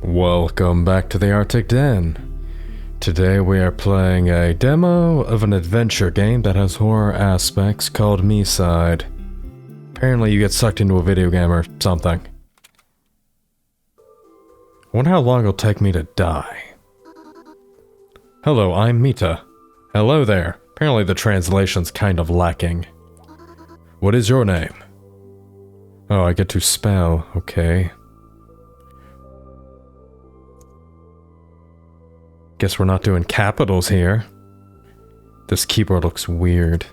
Welcome back to the Arctic Den. Today we are playing a demo of an adventure game that has horror aspects called MiSide. Apparently you get sucked into a video game or something. I wonder how long it'll take me to die. Hello, I'm Mita. Hello there. Apparently the translation's kind of lacking. What is your name? Oh, I get to spell. Okay. Guess we're not doing capitals here. This keyboard looks weird.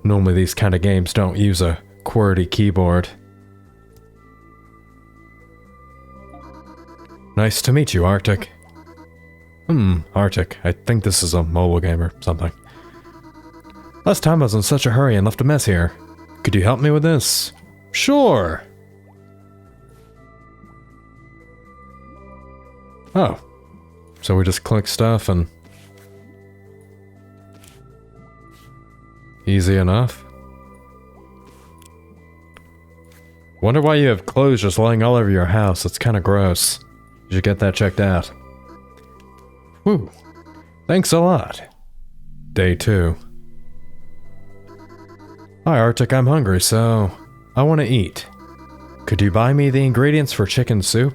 Normally these kind of games don't use a QWERTY keyboard. Nice to meet you, Arctic. Arctic. I think this is a mobile game or something. Last time I was in such a hurry and left a mess here. Could you help me with this? Sure! Oh. So we just click stuff and... easy enough. Wonder why you have clothes just lying all over your house. It's kinda gross. You should get that checked out. Whew. Thanks a lot. Day 2. Hi Arctic, I'm hungry, so... I want to eat. Could you buy me the ingredients for chicken soup?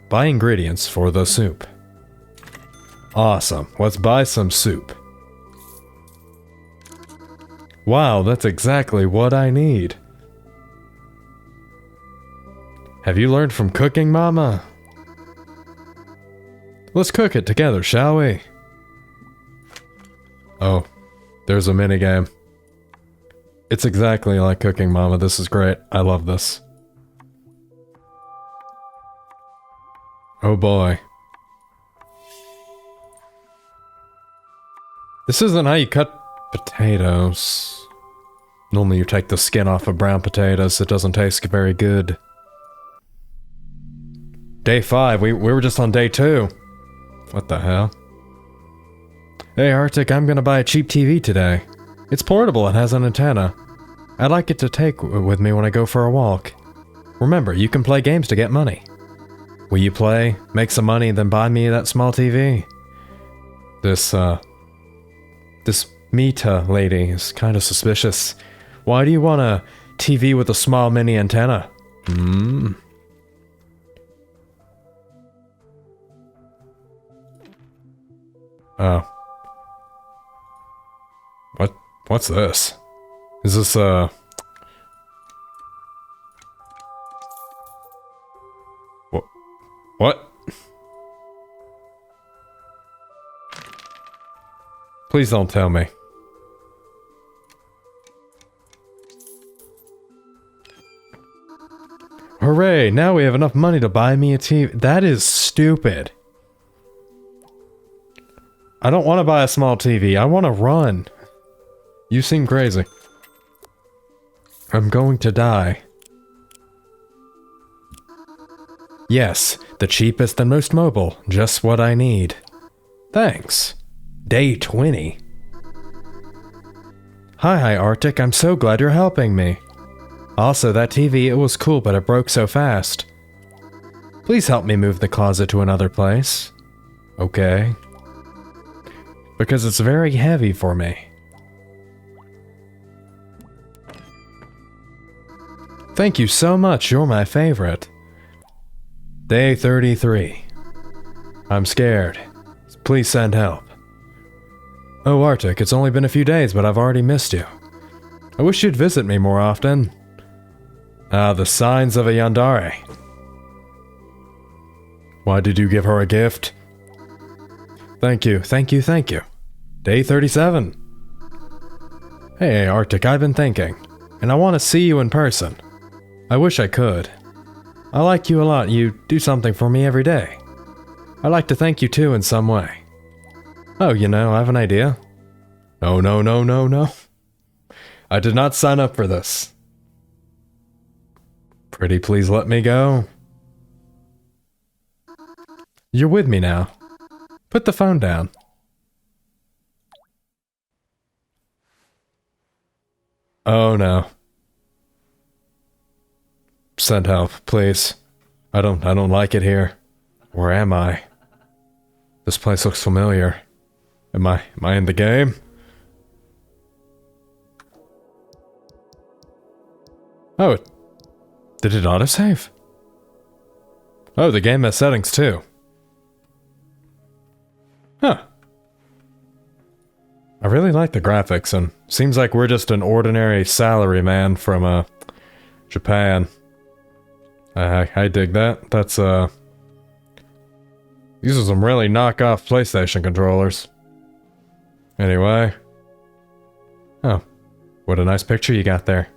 Buy ingredients for the soup. Awesome, let's buy some soup. Wow, that's exactly what I need. Have you learned from cooking, Mama? Let's cook it together, shall we? Oh, there's a minigame. It's exactly like cooking, Mama. This is great. I love this. Oh boy. This isn't how you cut potatoes. Normally you take the skin off of brown potatoes. It doesn't taste very good. Day 5. We were just on day 2. What the hell? Hey Arctic, I'm gonna buy a cheap TV today. It's portable and has an antenna. I'd like it to take with me when I go for a walk. Remember, you can play games to get money. Will you play, make some money, then buy me that small TV? This Mita lady is kind of suspicious. Why do you want a TV with a small mini antenna? Oh. What's this? Is this, What? Please don't tell me. Hooray! Now we have enough money to buy me a TV. That is stupid. I don't want to buy a small TV. I want to run. You seem crazy. I'm going to die. Yes, the cheapest and most mobile. Just what I need. Thanks. Day 20. Hi Arctic, I'm so glad you're helping me. Also, that TV, it was cool, but it broke so fast. Please help me move the closet to another place. Okay. Because it's very heavy for me. Thank you so much, you're my favorite. Day 33. I'm scared. Please send help. Oh Arctic, it's only been a few days, but I've already missed you. I wish you'd visit me more often. The signs of a yandere. Why did you give her a gift? Thank you, thank you, thank you. Day 37. Hey Arctic, I've been thinking, and I want to see you in person. I wish I could. I like you a lot. You do something for me every day. I'd like to thank you too in some way. Oh, you know, I have an idea. Oh, no. I did not sign up for this. Pretty please let me go. You're with me now. Put the phone down. Oh no. Send help, please. I don't like it here. Where am I? This place looks familiar. Am I in the game? Oh, did it autosave? Oh, the game has settings too. Huh. I really like the graphics, and seems like we're just an ordinary salaryman from, Japan. I dig that. That's, these are some really knockoff PlayStation controllers. Anyway. Oh, what a nice picture you got there.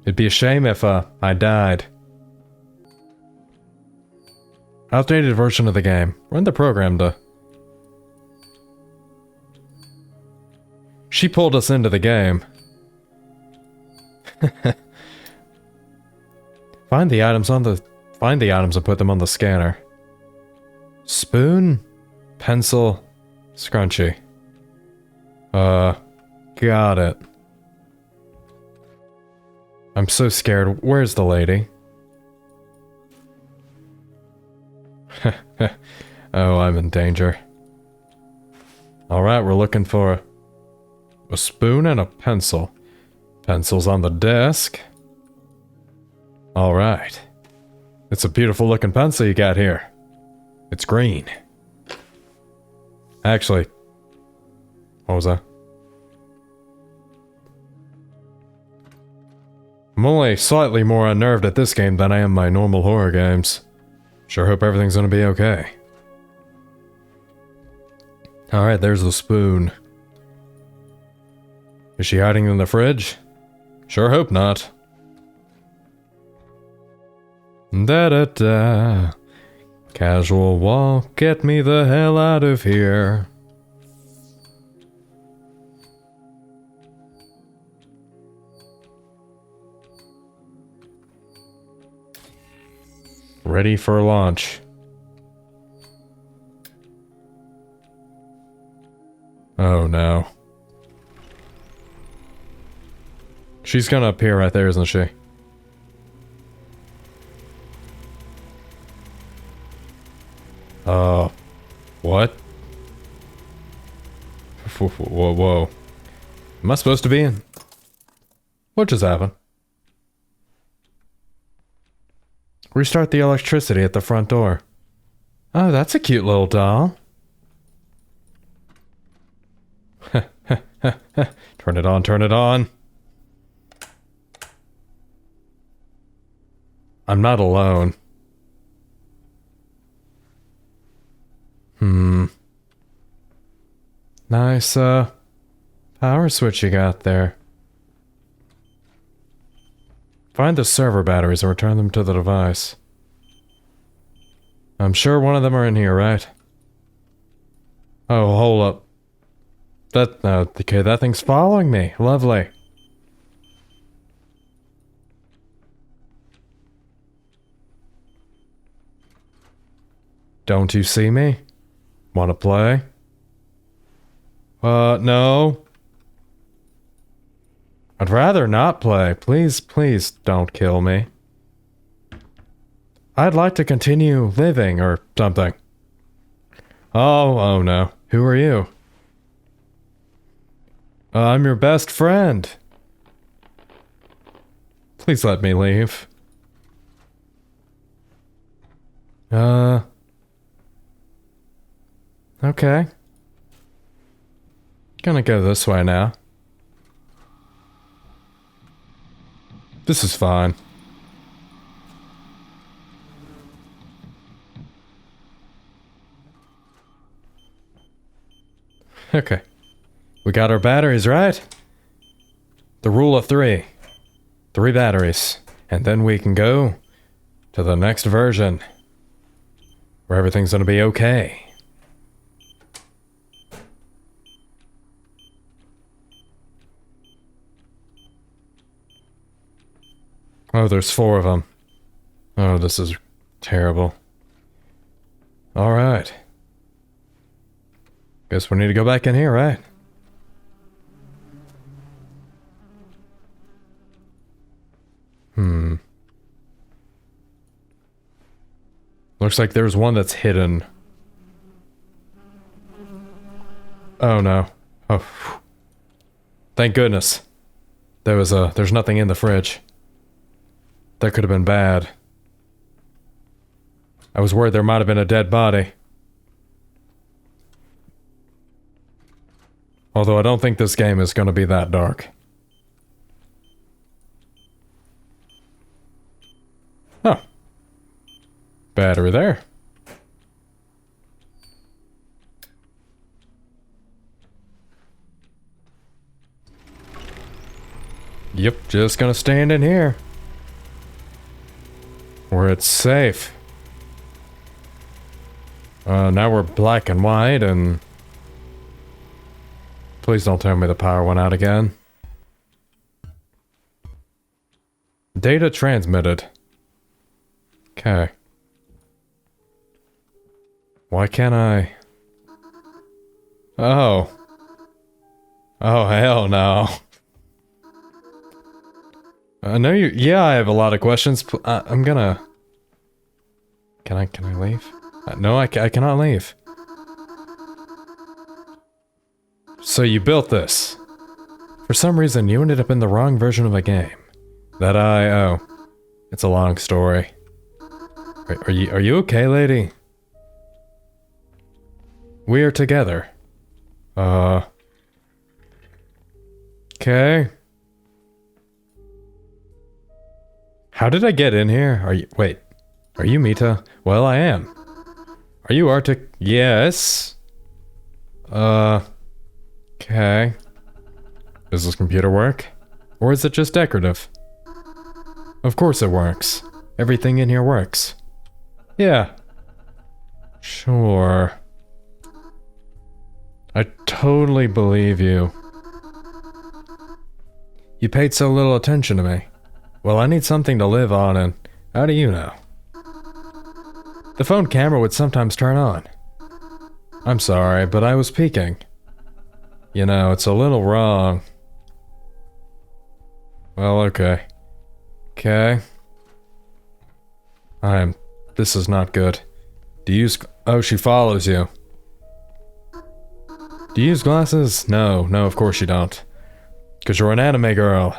It'd be a shame if, I died. Outdated version of the game. Run the program to... She pulled us into the game. Find the items and put them on the scanner. Spoon? Pencil? Scrunchie. Got it. I'm so scared. Where's the lady? Oh, I'm in danger. Alright, we're looking for a spoon and a pencil. Pencil's on the desk. Alright. It's a beautiful looking pencil you got here. It's green. Actually, what was that? I'm only slightly more unnerved at this game than I am my normal horror games. Sure hope everything's gonna be okay. Alright, there's the spoon. Is she hiding in the fridge? Sure hope not. Da-da-da. Casual walk, get me the hell out of here. Ready for launch. Oh no. She's gonna appear right there, isn't she? What? Whoa. Am I supposed to be in? What just happened? Restart the electricity at the front door. Oh, that's a cute little doll. Turn it on, turn it on. I'm not alone. Nice, power switch you got there. Find the server batteries and return them to the device. I'm sure one of them are in here, right? Oh, hold up. Okay, that thing's following me. Lovely. Don't you see me? Wanna play? No. I'd rather not play. Please, please don't kill me. I'd like to continue living or something. Oh no. Who are you? I'm your best friend. Please let me leave. Okay. Gonna go this way now. This is fine. Okay. We got our batteries, right? The rule of 3. 3 batteries. And then we can go to the next version. Where everything's gonna be okay. Oh, there's 4 of them. Oh, this is terrible. Alright. Guess we need to go back in here, right? Looks like there's one that's hidden. Oh no. Oh. Thank goodness. There's nothing in the fridge. That could have been bad. I was worried there might have been a dead body. Although I don't think this game is going to be that dark. Oh. Battery there. Yep, just gonna stand in here. Where it's safe. Now we're black and white and... Please don't tell me the power went out again. Data transmitted. Okay. Why can't I... Oh. Oh, hell no. I know you... Yeah, I have a lot of questions. I'm gonna... Can I leave? No, I cannot leave. So you built this. For some reason, you ended up in the wrong version of a game. Oh. It's a long story. Are you okay, lady? We are together. Okay. How did I get in here? Wait. Are you Mita? Well, I am. Are you Arctic? Yes. Okay. Does this computer work? Or is it just decorative? Of course it works. Everything in here works. Yeah. Sure. I totally believe you. You paid so little attention to me. Well, I need something to live on, and how do you know? The phone camera would sometimes turn on. I'm sorry, but I was peeking. You know, it's a little wrong. Well, okay. Okay. This is not good. Do you use... Oh, she follows you. Do you use glasses? No, of course you don't. 'Cause you're an anime girl.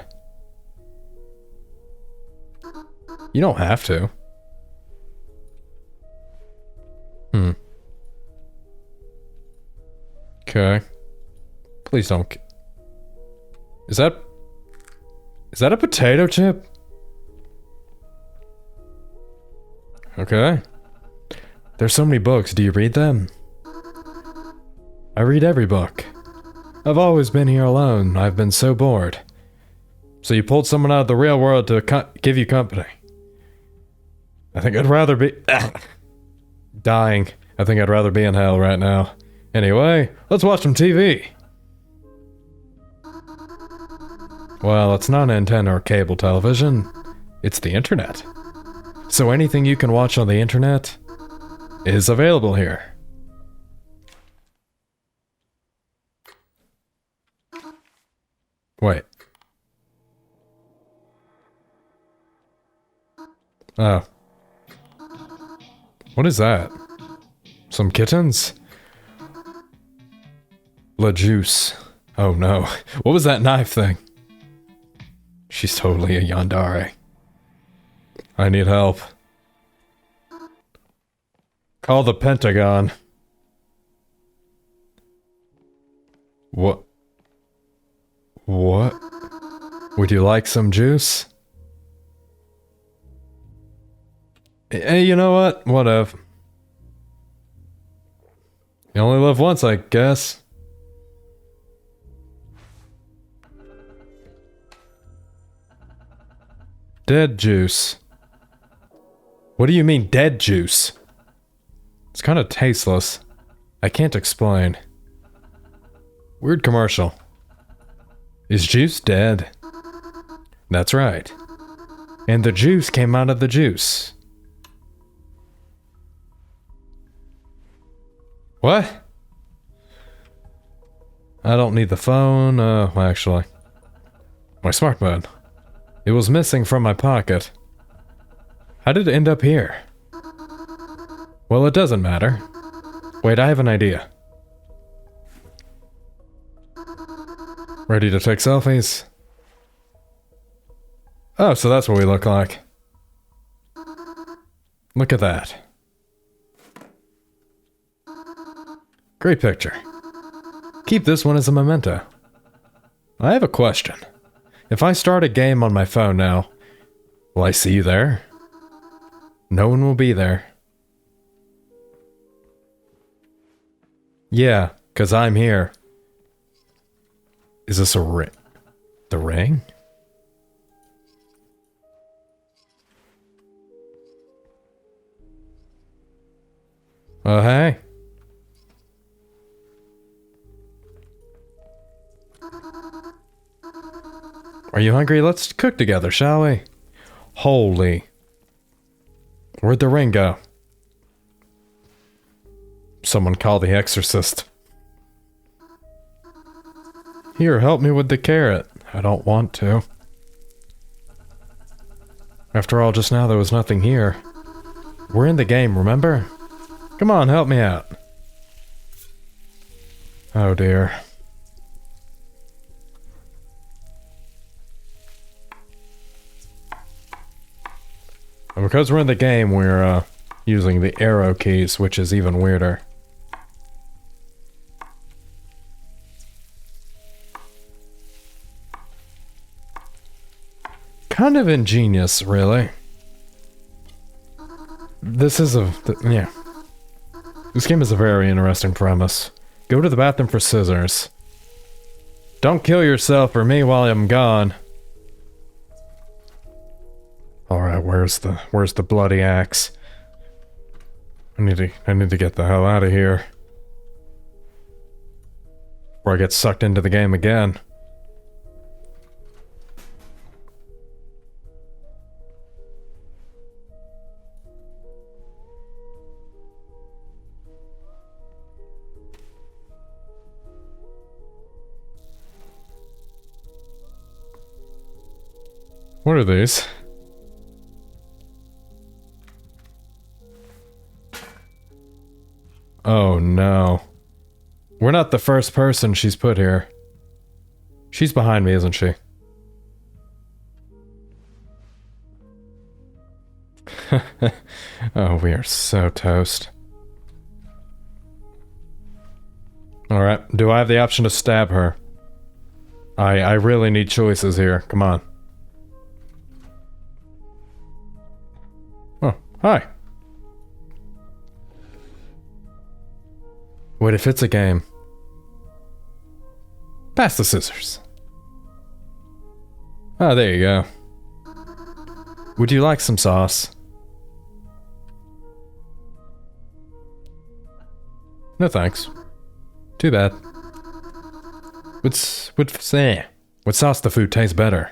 You don't have to. Okay. Please don't... Is that a potato chip? Okay. There's so many books. Do you read them? I read every book. I've always been here alone. I've been so bored. So you pulled someone out of the real world to give you company. I think I'd rather be... dying. I think I'd rather be in hell right now. Anyway, let's watch some TV. Well, it's not an antenna or cable television. It's the internet. So anything you can watch on the internet is available here. Wait. Oh. What is that? Some kittens? La juice. Oh no. What was that knife thing? She's totally a yandere. I need help. Call the Pentagon. What? What? Would you like some juice? Hey, you know what? Whatever. You only live once, I guess. Dead juice. What do you mean, dead juice? It's kind of tasteless. I can't explain. Weird commercial. Is juice dead? That's right. And the juice came out of the juice. What? I don't need the phone, actually. My smartphone. It was missing from my pocket. How did it end up here? Well, it doesn't matter. Wait, I have an idea. Ready to take selfies? Oh, so that's what we look like. Look at that. Great picture. Keep this one as a memento. I have a question. If I start a game on my phone now, will I see you there? No one will be there. Yeah, 'cause I'm here. Is this a ring? The ring? Oh, hey. Are you hungry? Let's cook together, shall we? Holy. Where'd the ring go? Someone call the exorcist. Here, help me with the carrot. I don't want to. After all, just now there was nothing here. We're in the game, remember? Come on, help me out. Oh dear. And because we're in the game, we're using the arrow keys, which is even weirder. Kind of ingenious, really. This is yeah. This game is a very interesting premise. Go to the bathroom for scissors. Don't kill yourself or me while I'm gone. Alright, where's the bloody axe? I need to get the hell out of here. Before I get sucked into the game again. What are these? Oh no. We're not the first person she's put here. She's behind me, isn't she? Oh, we are so toast. Alright, do I have the option to stab her? I really need choices here. Come on. Oh, hi. What if it's a game? Pass the scissors. Oh, there you go. Would you like some sauce? No thanks. Too bad. What sauce the food tastes better?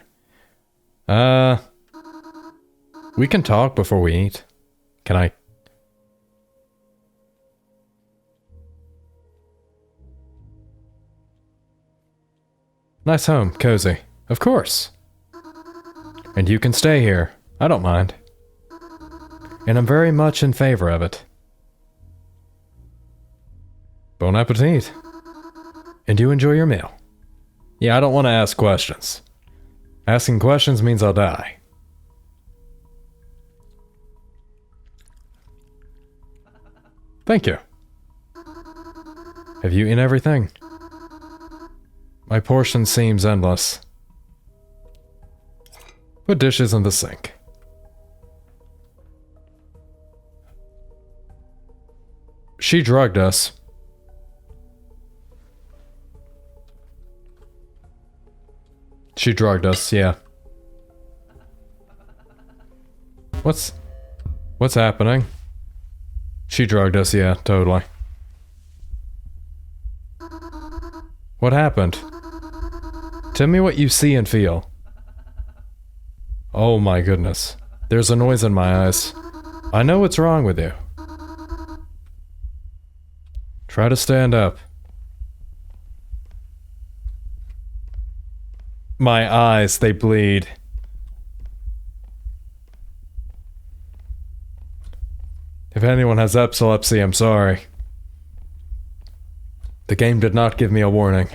We can talk before we eat. Can I? Nice home, cozy. Of course. And you can stay here. I don't mind. And I'm very much in favor of it. Bon appetit. And you enjoy your meal. Yeah, I don't want to ask questions. Asking questions means I'll die. Thank you. Have you eaten everything? My portion seems endless. Put dishes in the sink. She drugged us. She drugged us, yeah. What's happening? She drugged us, yeah, totally. What happened? Tell me what you see and feel. Oh my goodness. There's a noise in my eyes. I know what's wrong with you. Try to stand up. My eyes, they bleed. If anyone has epilepsy, I'm sorry. The game did not give me a warning.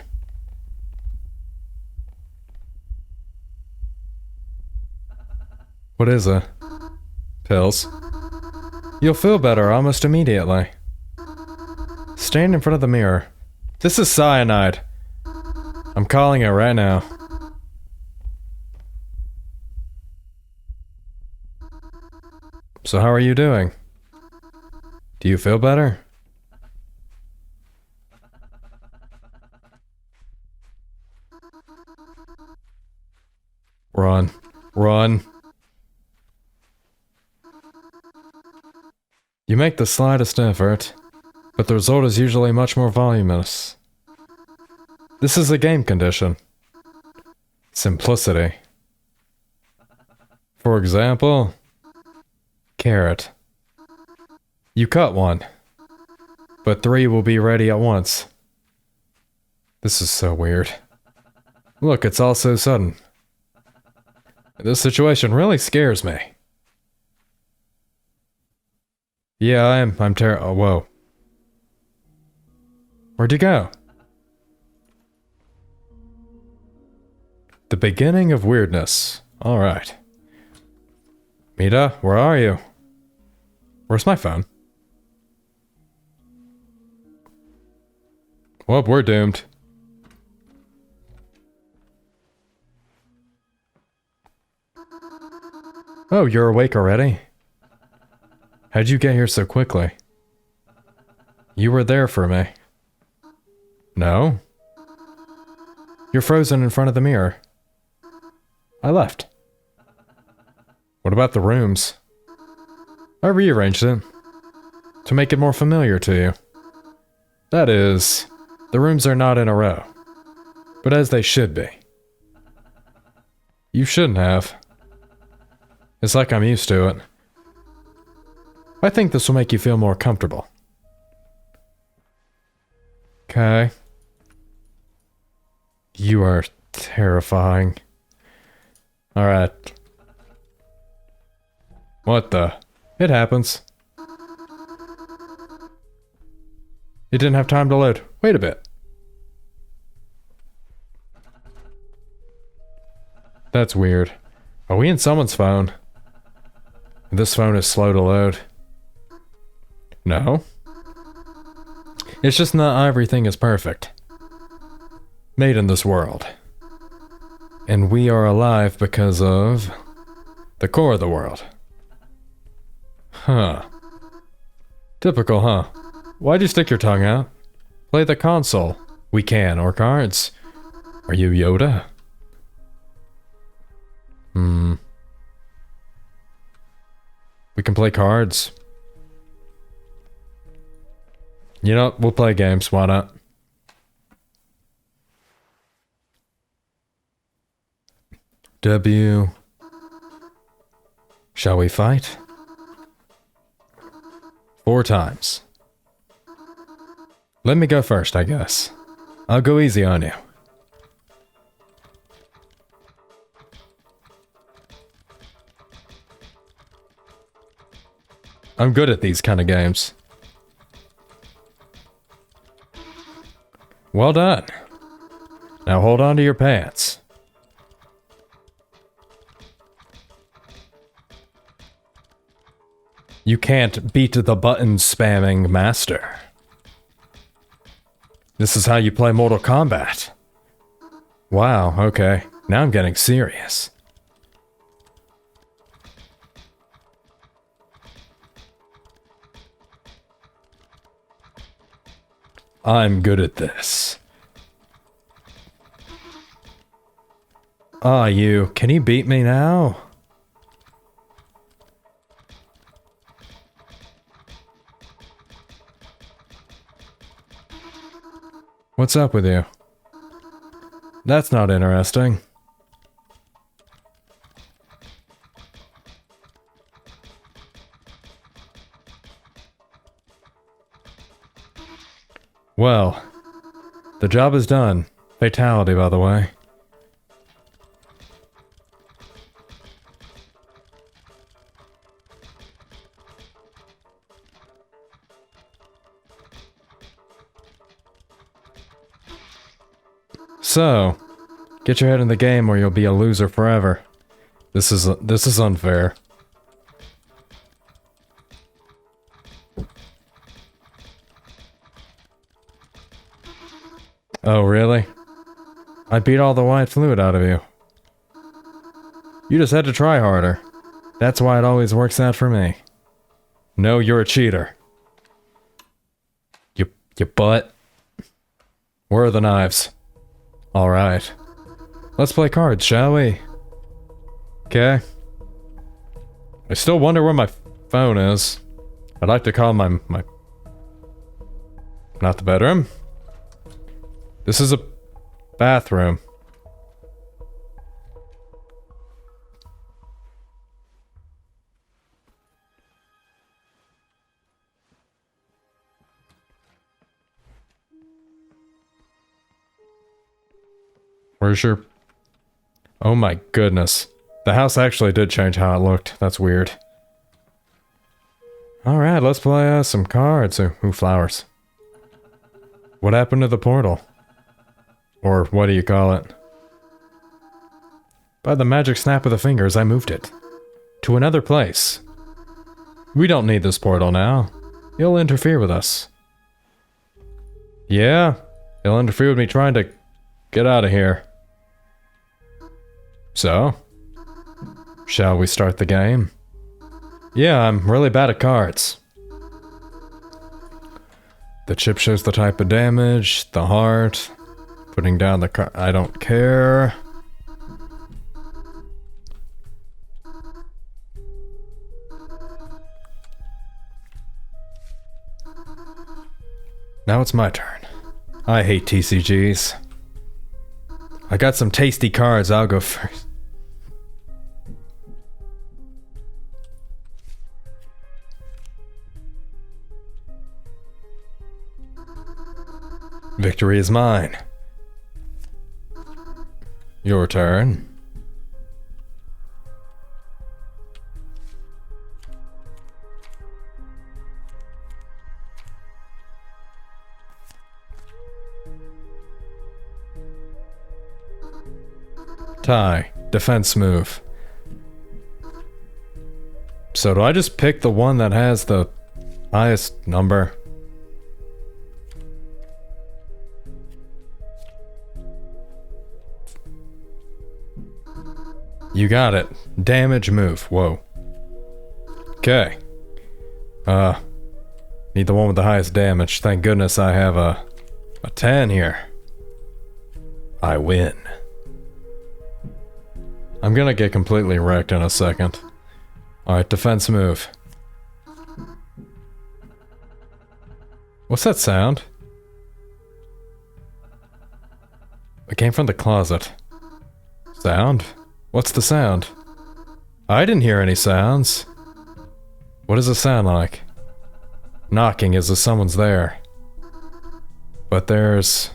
What is it? Pills. You'll feel better almost immediately. Stand in front of the mirror. This is cyanide. I'm calling it right now. So how are you doing? Do you feel better? Run. Run. You make the slightest effort, but the result is usually much more voluminous. This is a game condition. Simplicity. For example, carrot. You cut one, but 3 will be ready at once. This is so weird. Look, it's all so sudden. This situation really scares me. Yeah, I'm oh, whoa. Where'd you go? The beginning of weirdness. Alright. Mita, where are you? Where's my phone? Well, we're doomed. Oh, you're awake already? How'd you get here so quickly? You were there for me. No? You're frozen in front of the mirror. I left. What about the rooms? I rearranged it to make it more familiar to you. That is, the rooms are not in a row, but as they should be. You shouldn't have. It's like I'm used to it. I think this will make you feel more comfortable. Okay. You are terrifying. Alright. What the? It happens. It didn't have time to load. Wait a bit. That's weird. Are we in someone's phone? This phone is slow to load. No. It's just not everything is perfect. Made in this world. And we are alive because of the core of the world. Huh. Typical, huh? Why'd you stick your tongue out? Play the console. We can, or cards. Are you Yoda? We can play cards. You know, we'll play games, why not? W. Shall we fight? 4 times. Let me go first, I guess. I'll go easy on you. I'm good at these kind of games. Well done. Now hold on to your pants. You can't beat the button spamming master. This is how you play Mortal Kombat. Wow, okay. Now I'm getting serious. I'm good at this. Ah, you. Can you beat me now? What's up with you? That's not interesting. Well, the job is done. Fatality, by the way. So, get your head in the game or you'll be a loser forever. This is unfair. Oh, really? I beat all the white fluid out of you. You just had to try harder. That's why it always works out for me. No, you're a cheater. You butt. Where are the knives? Alright. Let's play cards, shall we? Okay. I still wonder where my phone is. I'd like to call my... Not the bedroom. This is a bathroom. Where's your... Oh my goodness. The house actually did change how it looked. That's weird. Alright, let's play some cards. Ooh, flowers. What happened to the portal? Or what do you call it? By the magic snap of the fingers, I moved it. To another place. We don't need this portal now. It'll interfere with us. Yeah? It'll interfere with me trying to get out of here. So? Shall we start the game? Yeah, I'm really bad at cards. The chip shows the type of damage, the heart, putting down the card. I don't care. Now it's my turn. I hate TCGs. I got some tasty cards, I'll go first. Victory is mine. Your turn. Tie. Defense move. So do I just pick the one that has the highest number? You got it. Damage move. Whoa. Okay. Need the one with the highest damage. Thank goodness I have a 10 here. I win. I'm gonna get completely wrecked in a second. Alright, defense move. What's that sound? It came from the closet. Sound? What's the sound? I didn't hear any sounds. What does it sound like? Knocking as if someone's there. But there's...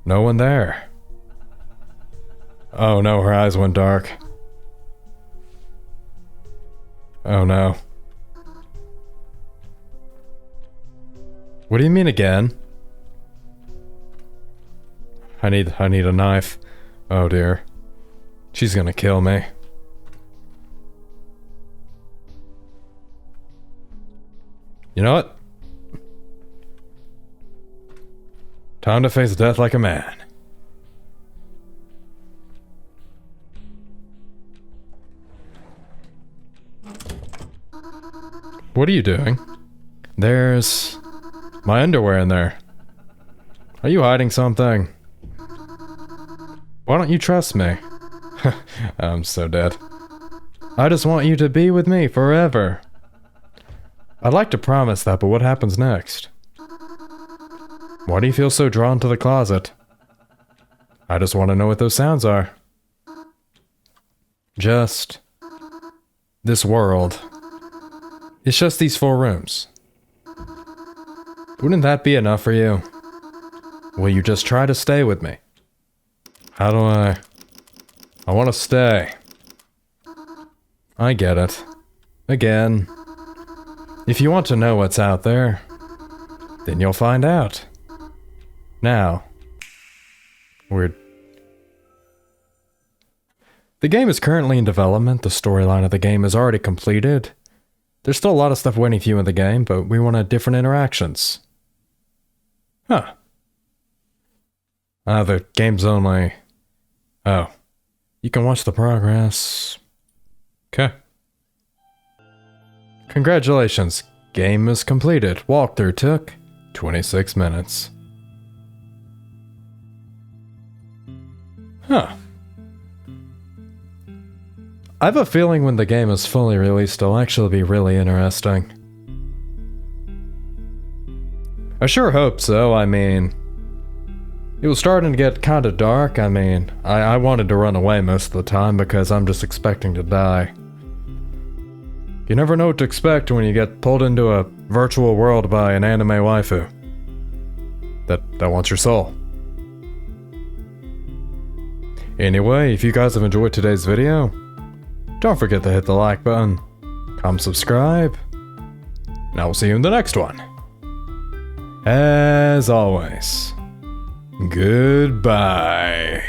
no one there. Oh no, her eyes went dark. Oh no. What do you mean again? I need a knife. Oh dear. She's gonna kill me. You know what? Time to face death like a man. What are you doing? There's my underwear in there. Are you hiding something? Why don't you trust me? I'm so dead. I just want you to be with me forever. I'd like to promise that, but what happens next? Why do you feel so drawn to the closet? I just want to know what those sounds are. Just... this world. It's just these 4 rooms. Wouldn't that be enough for you? Will you just try to stay with me? How do I want to stay. I get it. Again. If you want to know what's out there, then you'll find out. Now, Weird. The game is currently in development. The storyline of the game is already completed. There's still a lot of stuff waiting for you in the game, but we wanted different interactions. Huh. The game's only... Oh. You can watch the progress. Okay. Congratulations. Game is completed. Walkthrough took 26 minutes. Huh. I have a feeling when the game is fully released, it'll actually be really interesting. I sure hope so. I mean, it was starting to get kinda dark. I mean, I wanted to run away most of the time because I'm just expecting to die. You never know what to expect when you get pulled into a virtual world by an anime waifu that wants your soul. Anyway, if you guys have enjoyed today's video, don't forget to hit the like button, comment, subscribe, and I will see you in the next one. As always, goodbye.